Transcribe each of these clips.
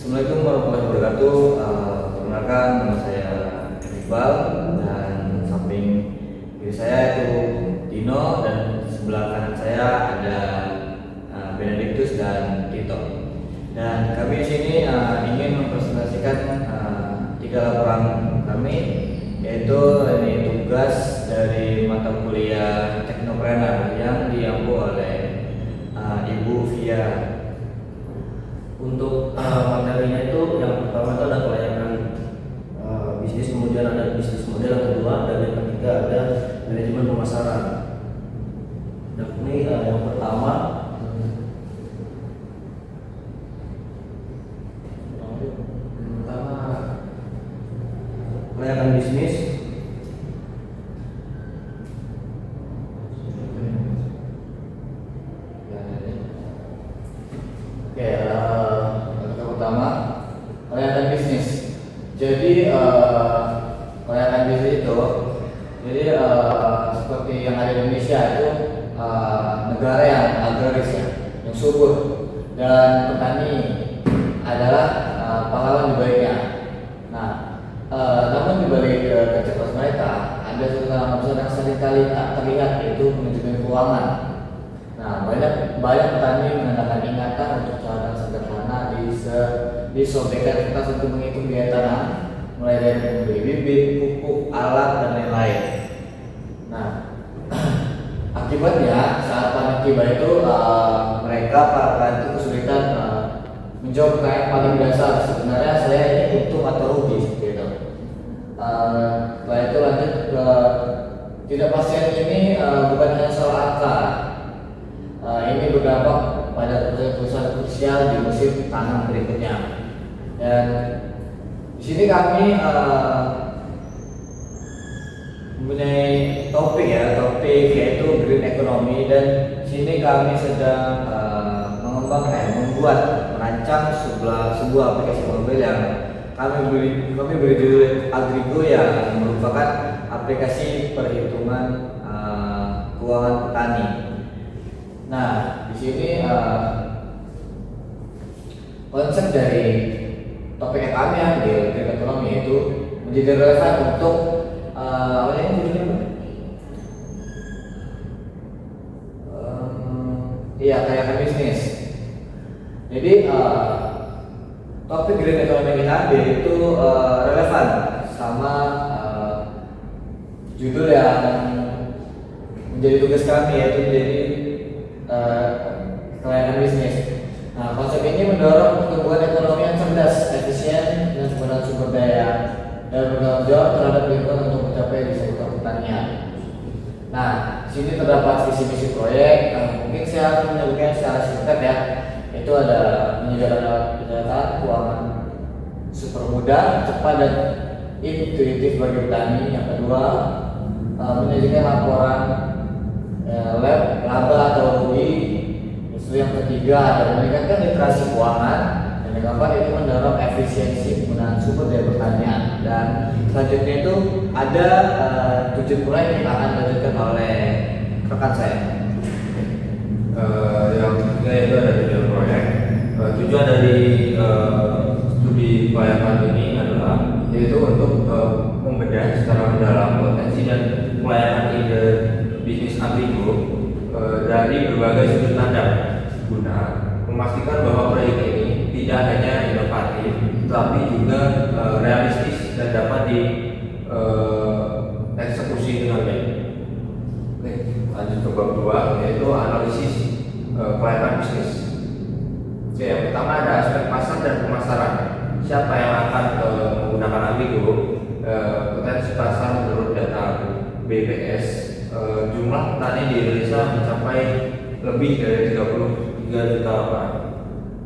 Assalamualaikum warahmatullahi wabarakatuh. Perkenalkan, nama saya Iqbal, dan samping kiri saya itu Dino, dan sebelah kanan saya ada Benedictus dan Tito. Dan kami di sini ingin mempresentasikan 3 laporan kami, yaitu ini tugas dari mata kuliah Teknopreneur yang diampu oleh Ibu Via. Untuk materinya itu yang pertama itu ada pelayanan bisnis, kemudian ada bisnis model yang kedua, dan yang ketiga ada manajemen pemasaran. Dan ini yang pertama pelayanan bisnis. Oke, yang pertama pelayanan bisnis. Jadi pelayanan bisnis itu, seperti yang ada di Indonesia itu negara yang agraris ya, yang subur, dan petani adalah pahlawan di baliknya. Nah, namun di balik kerja keras mereka ada satu unsur yang seringkali tak terlihat, yaitu manajemen keuangan. Nah, banyak petani menggunakan ingatan untuk cara sederhana disobekkan kertas untuk menghitung biaya tanam, mulai dari membeli bibit, pupuk, alat, dan lain-lain. Nah, akibatnya saat panen tiba itu para petani itu kesulitan menjawab pertanyaan paling dasar, sebenarnya saya ini untung atau rugi seperti itu. Setelah itu lanjut ke ketidakpastian ini bukan hanya soal angka. Ini berdampak pada perusahaan krusial di musim tanam berikutnya. Dan di sini kami mempunyai topik yaitu green economy, dan di sini kami sedang merancang sebuah aplikasi mobil yang kami beri judul Agrigo, yang merupakan aplikasi perhitungan keuangan petani. Nah, di sini konsep dari topik yang kami ambil, green economy, itu menjadi relevan untuk keuangan bisnis. Jadi topik green economy yang kita ambil itu relevan sama judul yang menjadi tugas kami, yaitu menjadi pelayanan bisnis. Nah, konsep ini mendorong pertumbuhan ekonomi yang cerdas, efisien, dan penggunaan sumber daya, dan bertanggung jawab terhadap lingkungan untuk mencapai di sektor pertanian. Nah, di sini terdapat visi misi proyek. Mungkin saya akan menyebutkan secara singkat ya. Itu ada menyediakan pendataan keuangan super mudah, cepat, dan intuitif bagi petani. Yang kedua, menyajikan laporan laba atau rugi. Yang ketiga, ada meningkatkan literasi keuangan. Dan yang keempat, itu mendorong efisiensi penggunaan sumber daya pertanian. Dan selanjutnya itu ada 7 proyek yang akan dilanjutkan oleh rekan saya. Yang ketiga itu ada 3 proyek. Tujuan dari studi pelayanan ini adalah yaitu untuk membedah secara mendalam potensi dan pelayanan ide bisnis Agrigo dari berbagai sudut pandang, guna memastikan bahwa proyek ini tidak hanya inovatif, tapi juga realistis dan dapat dieksekusi dengan baik. Oke, lanjut ke bab 2, yaitu analisis pelayanan bisnis. Oke, yang pertama ada aspek pasar dan pemasaran. Siapa yang akan menggunakan Agrigo? Potensi pasar menurut data BPS, jumlah petani di Indonesia mencapai lebih dari 33 juta orang.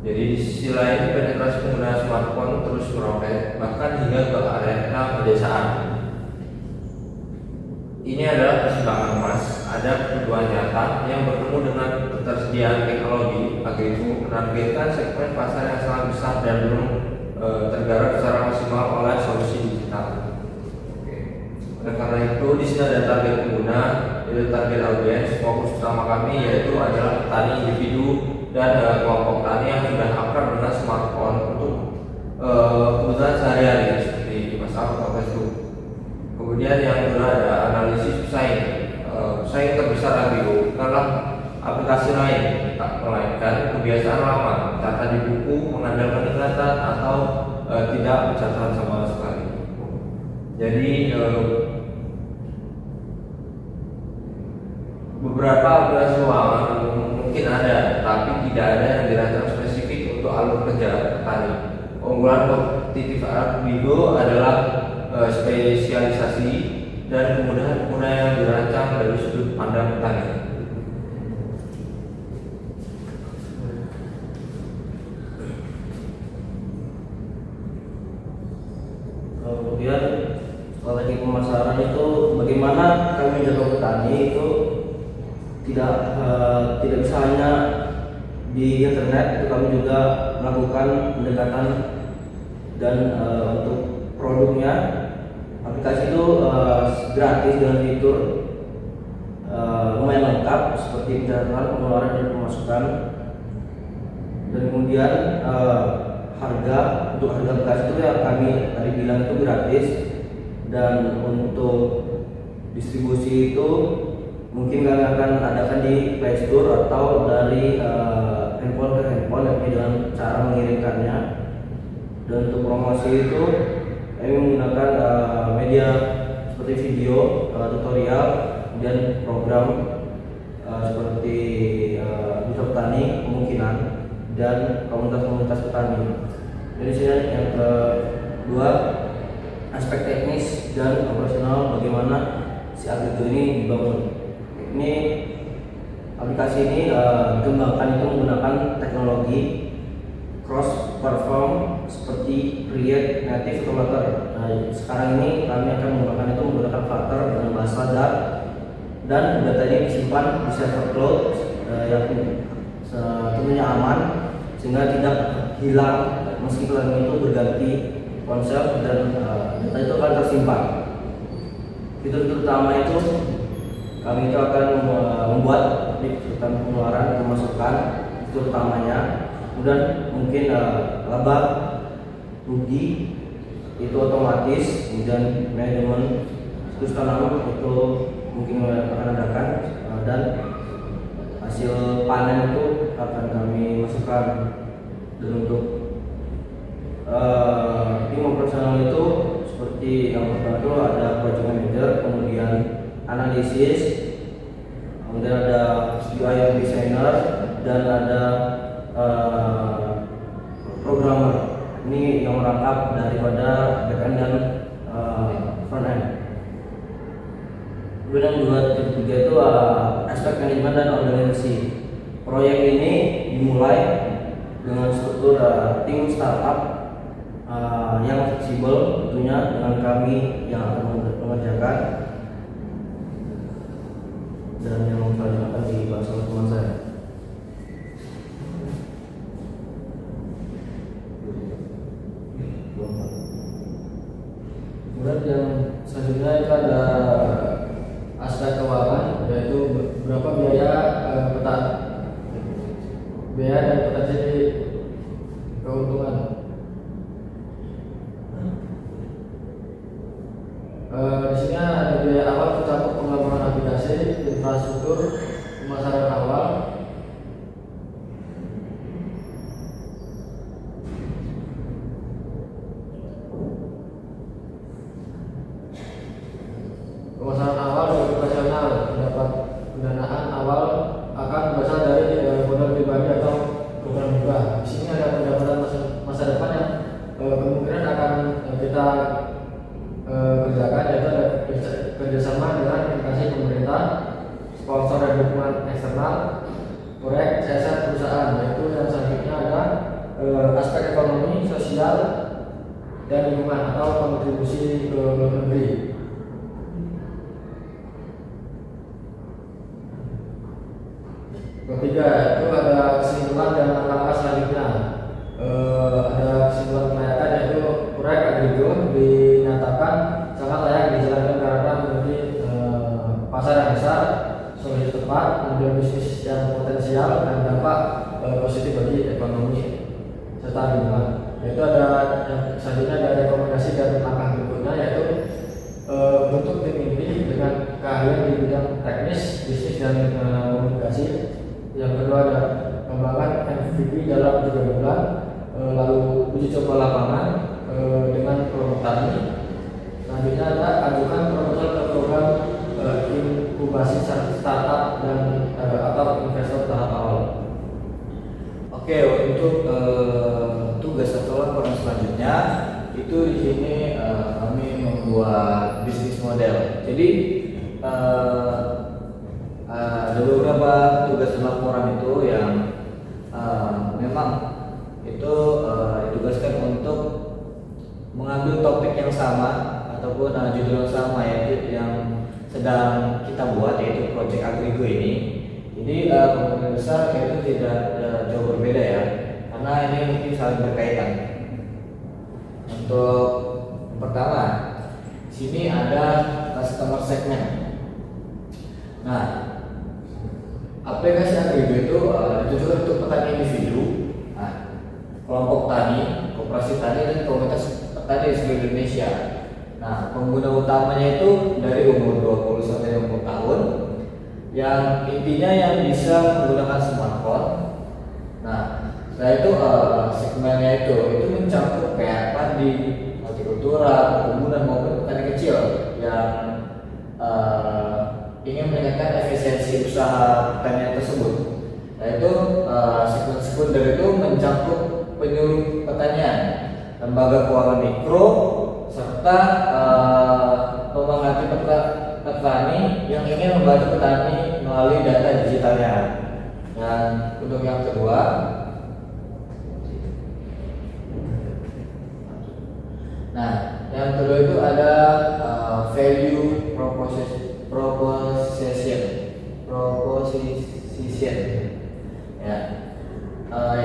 Jadi di sisi lain, penetrasi pengguna smartphone terus meroket, bahkan hingga ke area pedesaan. Ini adalah persimpangan emas. Ada kebutuhan nyata yang bertemu dengan ketersediaan teknologi. Agrigo menargetkan segmen pasar yang sangat besar dan belum tergarap secara maksimal oleh solusi digital. Oleh karena itu, di sini ada target pengguna, yaitu target audiens. Fokus utama kami yaitu adalah petani individu dan kelompok tani yang sudah akrab dengan smartphone untuk buku, mengandalkan ingatan atau tidak mencatat sama sekali. Jadi beberapa aplikasi keuangan mungkin ada, tapi tidak ada yang dirancang spesifik untuk alur kerja petani. Unggulan kompetitif Arbigo adalah spesialisasi dan kemudahan penggunaan yang dirancang dari sudut pandang petani. Kemudian strategi pemasaran itu bagaimana kami menjaga petani itu tidak bisa hanya di internet, itu kami juga melakukan pendekatan dan untuk produknya aplikasi itu gratis dengan fitur lumayan lengkap seperti pencatatan, pengeluaran dan pemasukan, dan kemudian harga aplikasi itu yang kami tadi bilang itu gratis, dan untuk distribusi itu mungkin kami akan adakan di Play Store atau dari handphone ke handphone dengan cara mengirimkannya. Dan untuk promosi itu kami menggunakan media seperti video, tutorial, dan program seperti Duta Petani Kemungkinan dan komunitas-komunitas petani. Jadi sini yang kedua, aspek teknis dan operasional bagaimana si Agrito ini dibangun. Ini aplikasi ini dikembangkan itu menggunakan teknologi cross platform seperti React Native atau Flutter. Nah, sekarang ini kami akan menggunakan itu menggunakan Flutter dengan bahasa Dart, dan data ini disimpan di server cloud yang tentunya aman sehingga tidak hilang meski plugin itu berganti konsep, dan data itu akan tersimpan. Fitur utama itu kami itu akan membuat tentang pengeluaran pemasukan itu utamanya, kemudian mungkin laba rugi itu otomatis, kemudian manajemen siklus tanam itu mungkin akan adakan, dan hasil panen itu akan kami masukkan. Dan untuk tim operasional itu seperti yang pertama itu ada project manager, kemudian analisis, kemudian ada UI designer, dan ada programmer. Ini yang merangkap daripada backend dan frontend. Kemudian yang ketiga itu aspek manajemen dan organisasi. Proyek ini dimulai dengan struktur tim startup yang fleksibel tentunya, dengan kami yang akan mengerjakan, dan yang selanjutnya akan dibahas oleh teman saya. Kemudian yang selanjutnya itu ada aspek keuangan, yaitu berapa biaya petani, biaya dan potensi keuntungan. Di sini ada biaya awal tercakup pengembangan aplikasi, infrastruktur, pemasaran awal, pemasaran awal dan operasional. Mendapat pendanaan awal akan berasal dari modal pribadi atau program hibah. Di sini ada pendapatan masa depan yang kemungkinan akan kita kerjakan, yaitu ada kerjasama dengan instansi pemerintah, sponsor dan dukungan eksternal, proyek CSR perusahaan. Yaitu yang selanjutnya ada aspek ekonomi, sosial, dan lingkungan atau kontribusi ke luar negeri. Ketiga itu ada kesimpulan dan langkah selanjutnya. Ada kesimpulan kelayakan, yaitu proyek Agrito dinyatakan sangat layak dijalankan karena memiliki pasar yang besar, solusi tepat, model bisnis yang potensial, dan dampak positif bagi ekonomi serta lingkungan. Yaitu ada yang selanjutnya ada rekomendasi dan langkah berikutnya, yaitu bentuk tim ini dengan keahlian di bidang teknis, bisnis, dan komunikasi. Yang kedua ada pengembangan MVP dalam 3 bulan. lalu uji coba lapangan dengan kelompok tani. Selanjutnya ada ajukan proposal ke program inkubasi startup dan atau investor tahap awal. Oke, untuk tugas atau laporan selanjutnya itu di sini kami membuat bisnis model. Jadi ada beberapa tugas laporan itu yang memang itu ditugaskan untuk mengambil topik yang sama ataupun judul yang sama, yaitu yang sedang kita buat, yaitu Project Agrigo ini. Jadi kemungkinan besar itu tidak jauh berbeda ya, karena ini mungkin saling berkaitan. Untuk yang pertama, sini ada customer segment. Nah, aplikasi Agrigo itu ditujukan untuk petani individu, kelompok tani, koperasi tani, dan komunitas petani di seluruh Indonesia. Nah, pengguna utamanya itu dari umur 20 sampai 60 tahun, yang intinya yang bisa menggunakan smartphone. Nah, setelah itu segmennya itu mencakup kayak padi, hortikultura, perkebunan maupun petani kecil yang ingin meningkatkan efisiensi usaha pertanian tersebut. Nah, itu segmen sekunder itu mencakup penyuluh pertanian, lembaga keuangan mikro, serta pemerhati petani yang ingin membantu petani melalui data digitalnya. Dan untuk yang kedua, itu ada value proposition, ya,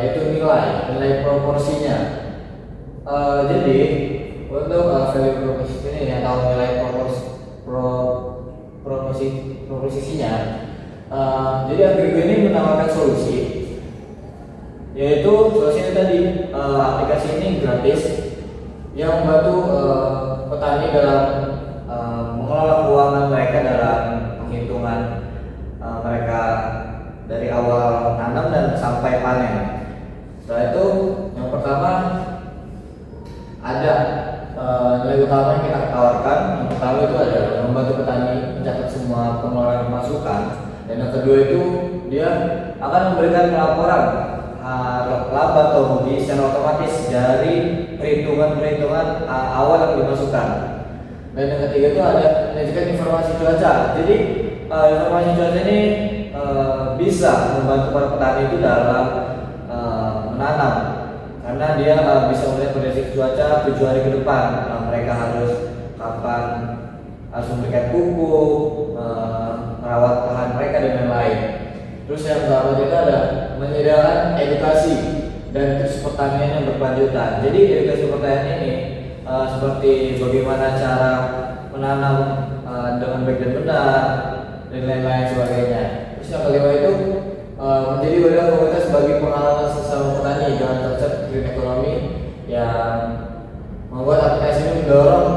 yaitu nilai proporsinya. Jadi untuk value proposition ini atau nilai proposisinya, jadi Agrigo ini menawarkan solusi, yaitu solusinya tadi aplikasi ini gratis yang membantu petani dalam mengelola keuangan mereka dalam penghitungan mereka dari awal tanam dan sampai panen. Setelah itu, yang pertama ada nilai utama yang kita tawarkan. Yang pertama itu ada membantu petani mencatat semua pengeluaran pemasukan, dan yang kedua itu dia akan memberikan laporan laba atau rugi secara otomatis dari perhitungan awal yang dimasukkan. Dan yang ketiga itu ada menyajikan informasi cuaca. Jadi informasi cuaca ini bisa membantu para petani itu dalam menanam, karena dia bisa melihat prediksi cuaca 7 hari ke depan. Mereka harus kapan harus memberikan pupuk, merawat lahan mereka dan lain-lain. Terus yang keempat itu ada menyediakan edukasi dan tips pertanian yang berkelanjutan. Jadi edukasi pertanian ini seperti bagaimana cara menanam dengan baik dan benar dan lain-lain sebagainya. Terus yang kelima itu menjadi wadah komunitas bagi pengalaman sesama petani dengan konsep green economy yang membuat aplikasi ini mendorong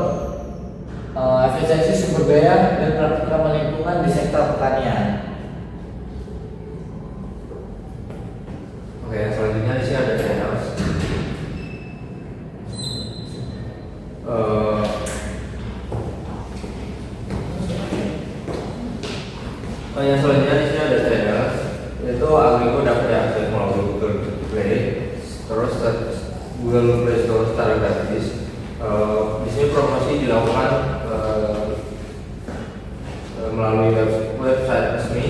efisiensi sumber daya dan praktik ramah lingkungan di sektor pertanian. Oke, selanjutnya di sini ada channels. Yang selanjutnya di sini ada channels, yaitu Agrigo dapat diakses melalui Google Play, terus Google Play Store secara gratis. Di sini promosi dilakukan melalui website resmi,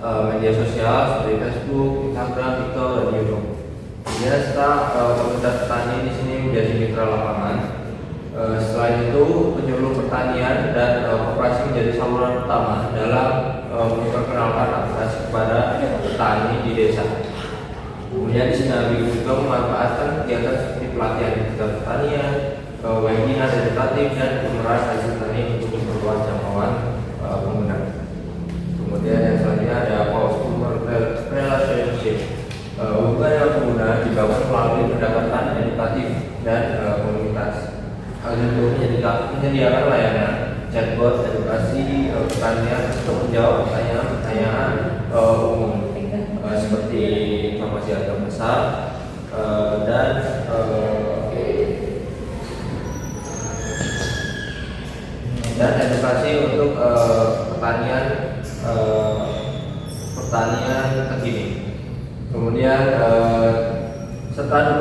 media sosial seperti Facebook, Instagram, TikTok, dan YouTube. Kemudian setelah komunitas petani di sini menjadi mitra lapangan. Selain itu, penyuluh pertanian dan koperasi menjadi saluran utama dalam memperkenalkan aplikasi kepada petani di desa. Kemudian di sini Agrigo juga memanfaatkan kegiatan seperti pelatihan digital pertanian, webinar edukatif, dan pemeran hasil tani untuk memperluas jangkauan pengguna. Kemudian yang selanjutnya ada customer relationship. Hubungan dengan pengguna dibangun melalui pendekatan edukatif dan komunitas. Agrigo menyediakan layanan chatbot edukasi pertanian untuk menjawab pertanyaan umum seperti informasi harga besar,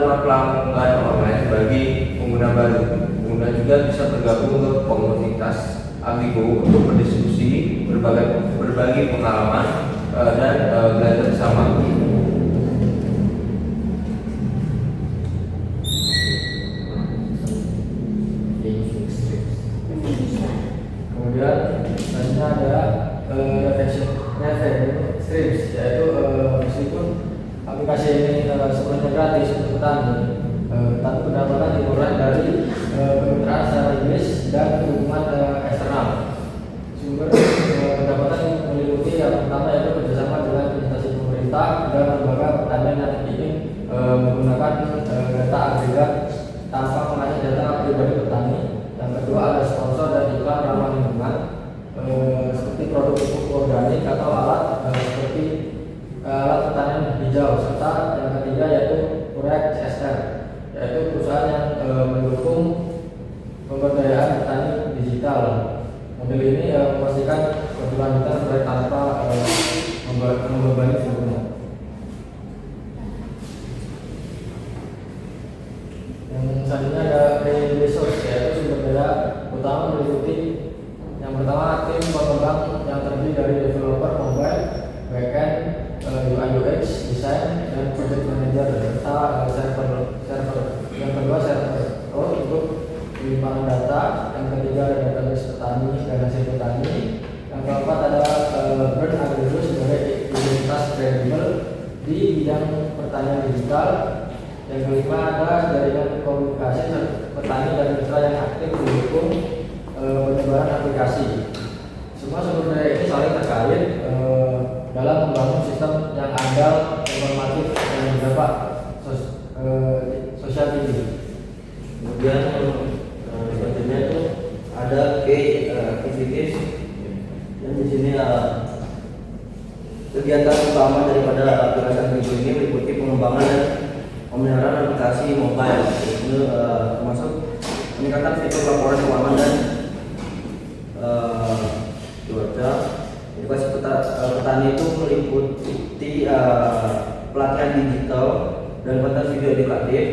rumah pelanggan online bagi pengguna baru. Pengguna juga bisa bergabung ke komunitas Agligo untuk berdiskusi, berbagi pengalaman, dan belajar bersama. Kemudian selanjutnya ada revenue streams, yaitu meskipun aplikasi ini sebenarnya gratis untuk petani, tapi pendapatan dimulai dari kemitraan secara Inggris dan hubungan eksternal. Sumber pendapatan meliputi yang pertama yaitu kerjasama dengan instansi pemerintah dan lembaga pertanian yang ingin menggunakan data agregat tanpa mengakses data pribadi petani. Yang kedua ada sponsor dan iklan ramah lingkungan, seperti produk pupuk organik atau alat seperti alat pertanian hijau, serta yang ketiga yaitu proyek CSR, yaitu perusahaan yang mendukung pemberdayaan petani digital. Model ini memastikan keberlanjutan proyek tanpa membebani sebelumnya. Yang selanjutnya ada resource, yaitu sumber daya utama meliputi yang pertama tim pengembang yang terdiri dari developer mobile, backend, UI UX, desain, dan project manager, serta server. Yang kedua server untuk penyimpanan data. Yang ketiga ada database petani dan hasil petani. Yang keempat ada brand Agrigo sebagai identitas kredibel di bidang pertanian digital. Yang kelima ada jaringan komunikasi petani dan mitra yang aktif mendukung penyebaran aplikasi. Semua sumber daya ini saling terkait dalam membangun sistem yang andal, informatif, dan berdampak sosial tinggi. Kemudian selanjutnya itu ada key activities, dan di sini kegiatan utama daripada aplikasi Agrigo ini meliputi pengembangan dan pemeliharaan aplikasi mobile. Ini termasuk peningkatan fitur laporan keuangan dan cuaca. Edukasi petani itu meliputi pelatihan digital dan konten video edukatif.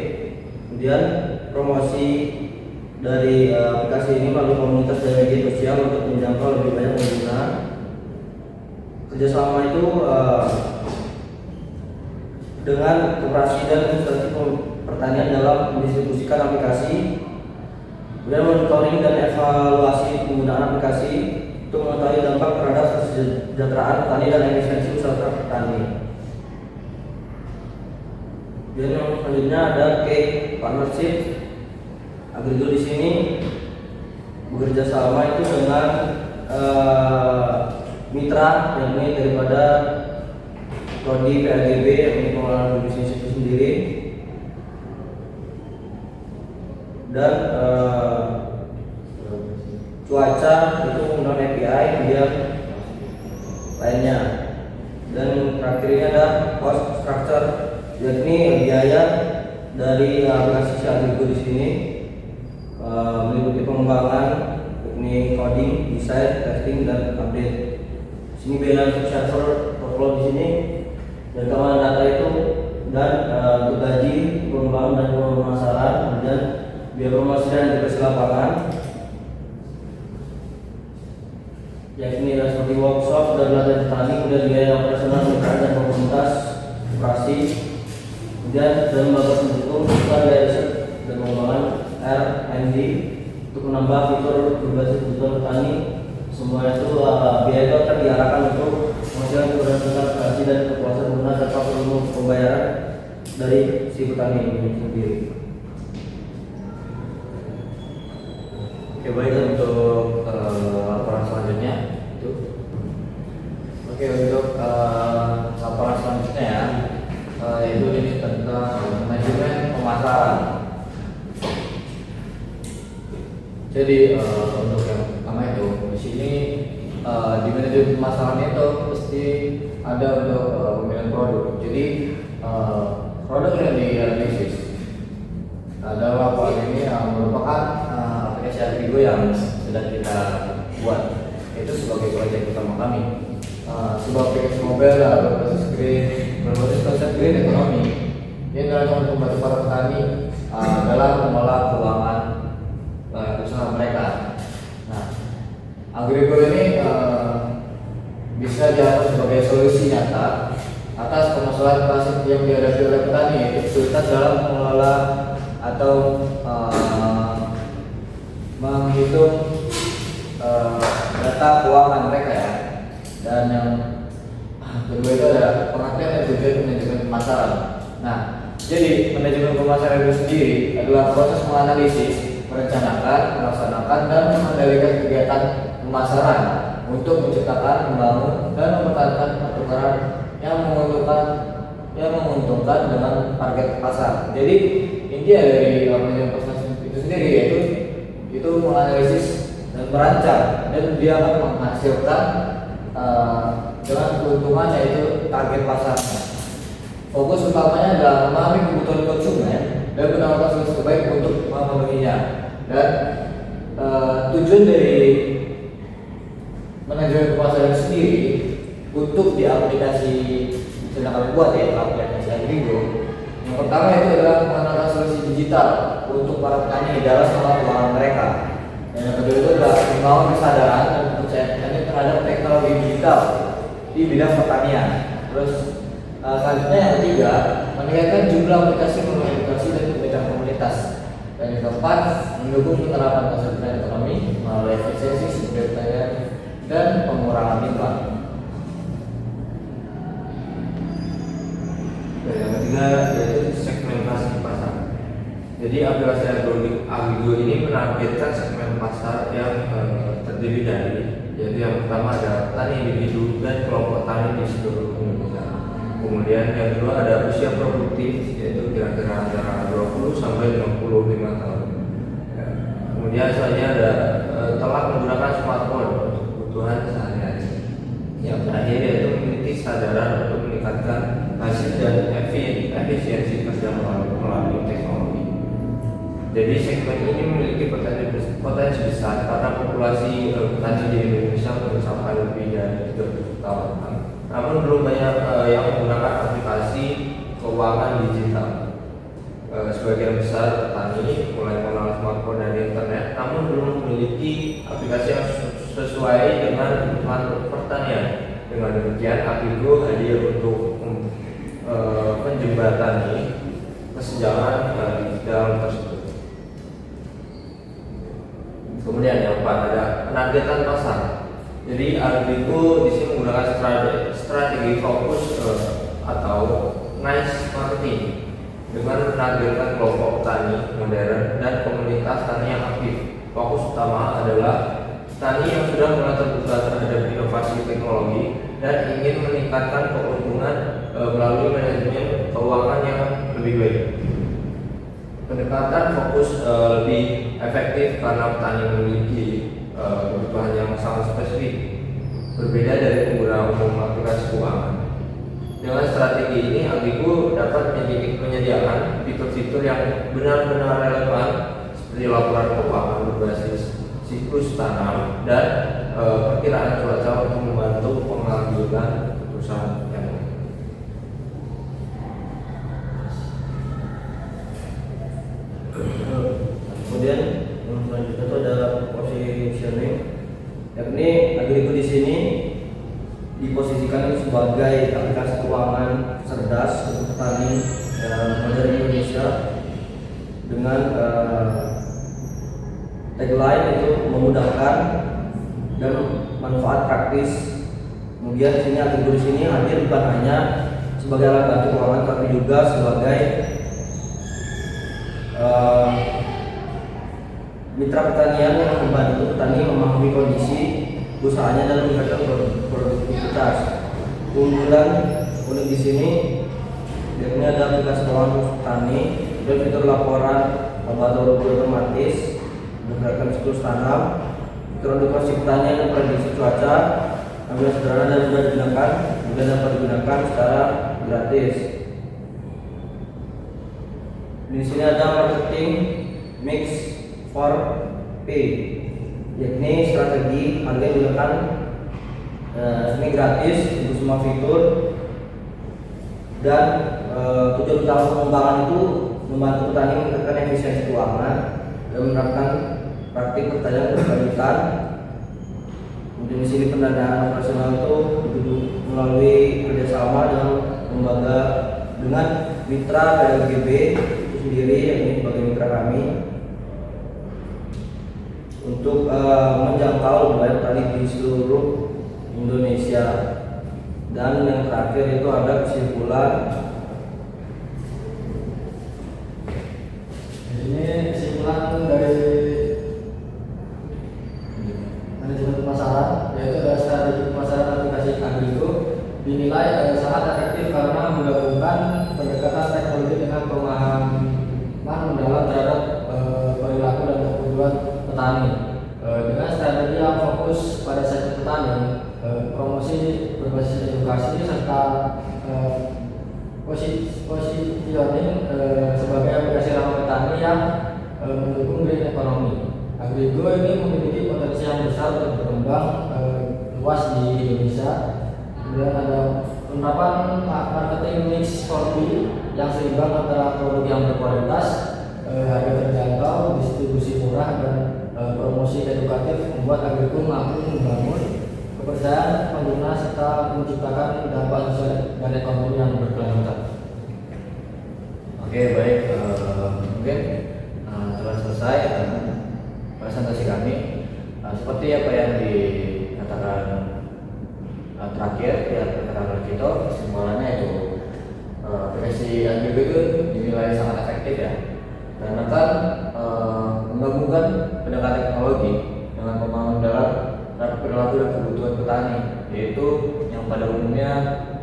Kemudian promosi dari aplikasi ini melalui komunitas dan media sosial untuk menjangkau lebih banyak pengguna. Kerjasama itu dengan koperasi dan instansi pertanian dalam mendistribusikan aplikasi. Kemudian monitoring dan evaluasi penggunaan aplikasi untuk mengetahui dampak terhadap kesejahteraan petani dan efisiensi usaha petani. Dan yang selanjutnya ada key partnership. Agrigo di sini bekerja sama itu dengan mitra yang ini daripada Prodi PAGB yang pengelolaan bisnis itu sendiri, dan cuaca itu menggunakan API, kemudian lainnya. Dan terakhirnya ada cost structure, yakni biaya dari aplikasi Agrigo di sini meliputi pengembangan, yakni coding, desain, testing, dan update. Sini biaya untuk server, workload di sini, dan keamanan data itu, dan untuk gaji, pengembangan dan pemasaran, kemudian biaya promosi dan edukasi lapangan, yakni seperti workshop dan latihan petani, kemudian biaya operasional dan komunitas operasi, kemudian dalam lembaga pendukung serta biaya riset dan pengembangan R&D untuk menambah fitur berbasis kebutuhan petani. Semua itu biaya itu akan diarahkan untuk menghasilkan keberhasilan aplikasi dan kepuasan pengguna serta perlu pembayaran dari si petani ini sendiri. Oke, baik untuk laporan selanjutnya itu. Oke, untuk laporan selanjutnya ya, yaitu ini tentang manajemen pemasaran. Jadi untuk yang pertama itu di sini di manajemen pemasaran itu mesti ada untuk pemilihan produk. Jadi produk yang dianalisis adalah produk ini yang merupakan aplikasi Agrigo yang sedang kita buat. Itu sebagai proyek utama kami. Sebuah aplikasi mobile berbasis green ekonomi. Ini adalah untuk membantu para petani dalam mengelola keuangan usaha mereka. Nah, Agrigol ini bisa dianggap sebagai solusi nyata atas permasalahan klasik yang dihadapi oleh petani, yaitu kesulitan dalam mengelola atau menghitung data keuangan mereka ya. Dan yang kedua itu ada pengertian dan tujuan manajemen pemasaran. Nah, jadi manajemen pemasaran itu sendiri adalah proses menganalisis, merencanakan, melaksanakan, dan mengendalikan kegiatan pemasaran untuk menciptakan, membangun, dan mempertahankan pertukaran yang menguntungkan dengan target pasar. Jadi intinya dari manajemen pemasaran itu sendiri yaitu itu menganalisis dan merancang, dan dia akan menghasilkan dengan keuntungan yaitu target pasarnya. Fokus utamanya adalah memahami kebutuhan konsumen dan menawarkan solusi terbaik untuk memenuhinya. Dan tujuan dari manajemen pemasaran sendiri untuk di aplikasi sedang kami buat ya, aplikasi Agrigol. Yang pertama itu adalah mengenalkan solusi digital untuk para petani dalam mengelola keuangan mereka. Dan yang kedua itu adalah membangun kesadaran dan kepercayaan petani terhadap teknologi digital di bidang pertanian. Terus selanjutnya yang ketiga, meningkatkan jumlah aplikasi edukasi dan pembinaan komunitas. Dan yang keempat, mendukung penerapan konsep ekonomi melalui efisiensi sumber daya dan pengurangan limbah. Yang ketiga yaitu segmentasi pasar. Jadi aplikasi Agrigol ini menargetkan segmen pasar yang terdiri dari, yaitu yang pertama ada petani individu dan kelompok tani di seluruh Indonesia. Kemudian yang kedua ada usia produktif, yaitu kira-kira antara 20 sampai 65 tahun. Ya. Kemudian selanjutnya ada telah menggunakan smartphone untuk kebutuhan sehari-hari. Yang terakhir yaitu memiliki kesadaran untuk meningkatkan hasil dan efisiensi kerja melalui teknologi. Jadi segmen ini memiliki potensi besar karena populasi petani di Indonesia mencapai lebih dari 30 juta orang. Namun belum banyak yang menggunakan aplikasi keuangan digital. Sebagian besar petani mulai mengenal smartphone dan internet, namun belum memiliki aplikasi yang sesuai dengan kebutuhan pertanian. Dengan demikian, Agrigol hadir untuk menjembatani kesenjangan digital tersebut. Kemudian yang keempat ada penargetan pasar. Jadi Agrigol di sini menggunakan strategi fokus atau niche marketing dengan menargetkan kelompok petani modern dan komunitas tani yang aktif. Fokus utama adalah petani yang sudah mulai terbuka terhadap inovasi teknologi dan ingin meningkatkan keuntungan melalui manajemen keuangan yang lebih baik. Pendekatan fokus lebih efektif karena petani memiliki kebutuhan yang sangat spesifik, berbeda dari pengguna umum aplikasi keuangan. Dengan strategi ini, Agrigol dapat menyediakan fitur-fitur yang benar-benar relevan seperti laporan keuangan berbasis siklus tanam dan perkiraan cuaca untuk membantu pengambilan keputusan yang baik. Kemudian yang selanjutnya itu ada positioning, yakni Agrigol di sini diposisikan sebagai aplikasi keuangan cerdas untuk petani modern Indonesia dengan tagline itu memudahkan dan manfaat praktis. Kemudian di sini Agrigol di sini hadir bukan hanya sebagai alat bantu keuangan, tapi juga sebagai mitra pertanian yang membantu petani memahami kondisi usahanya dan meningkatkan produktivitas. Keunggulan unik di sini yakni ada aplikasi keuangan petani dan fitur laporan atau otomatis berdasarkan siklus tanam, fitur edukasi pertanian dan prediksi cuaca, apabila sederhana dan mudah digunakan, juga dapat digunakan secara gratis. Di sini ada marketing mix for pay, yakni strategi harga yang digunakan ini gratis untuk semua fitur dan tujuan utama pengembangan itu membantu petani meningkatkan efisiensi keuangan dan menerapkan praktik pertanian berkelanjutan. Kemudian di sini pendanaan operasional itu melalui kerjasama dengan lembaga dengan mitra PLGB itu sendiri, yang ini sebagai mitra kami untuk menjangkau banyak petani di seluruh Indonesia. Dan yang terakhir itu ada kesimpulan. Ini kesimpulan dari manajemen pemasaran, yaitu adalah strategi pemasaran aplikasi Agrigo dinilai sangat efektif karena menggabungkan pendekatan teknologi dengan pemahaman mendalam terhadap perilaku dan kebutuhan petani. Dengan strategi yang fokus pada sektor petani, promosi berbasis edukasi serta positioning sebagai aplikasi ramah petani yang mendukung green economy. Agrigo ini memiliki potensi yang besar untuk berkembang luas di Indonesia. Kemudian ada penerapan marketing mix 4P yang seimbang antara produk yang berkualitas, harga terjangkau, distribusi murah, dan promosi edukatif membuat Agrigo mampu membangun kepercayaan pengguna serta menciptakan dampak sosial dan ekonomi yang berkelanjutan. Oke, baik, mungkin telah selesai presentasi kami. Seperti apa yang dikatakan terakhir pihak Veterinaris Cito, kesimpulannya itu aplikasi Agrigo itu dinilai sangat efektif ya, karena kan menggabungkan pendekatan teknologi dengan pemahaman dalam perilaku dan kebutuhan petani, yaitu yang pada umumnya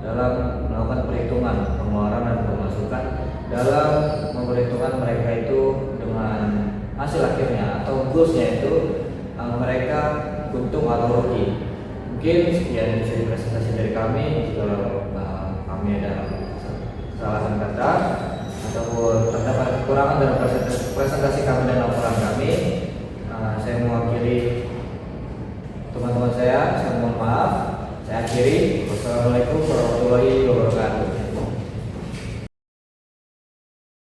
dalam melakukan perhitungan pengeluaran dan pemasukan, dalam memperhitungkan mereka itu dengan hasil akhirnya atau goalsnya itu mereka untung atau rugi. Mungkin sekian bisa presentasi dari kami. Jika kami ada kesalahan kata ataupun terdapat kekurangan dalam presentasi kami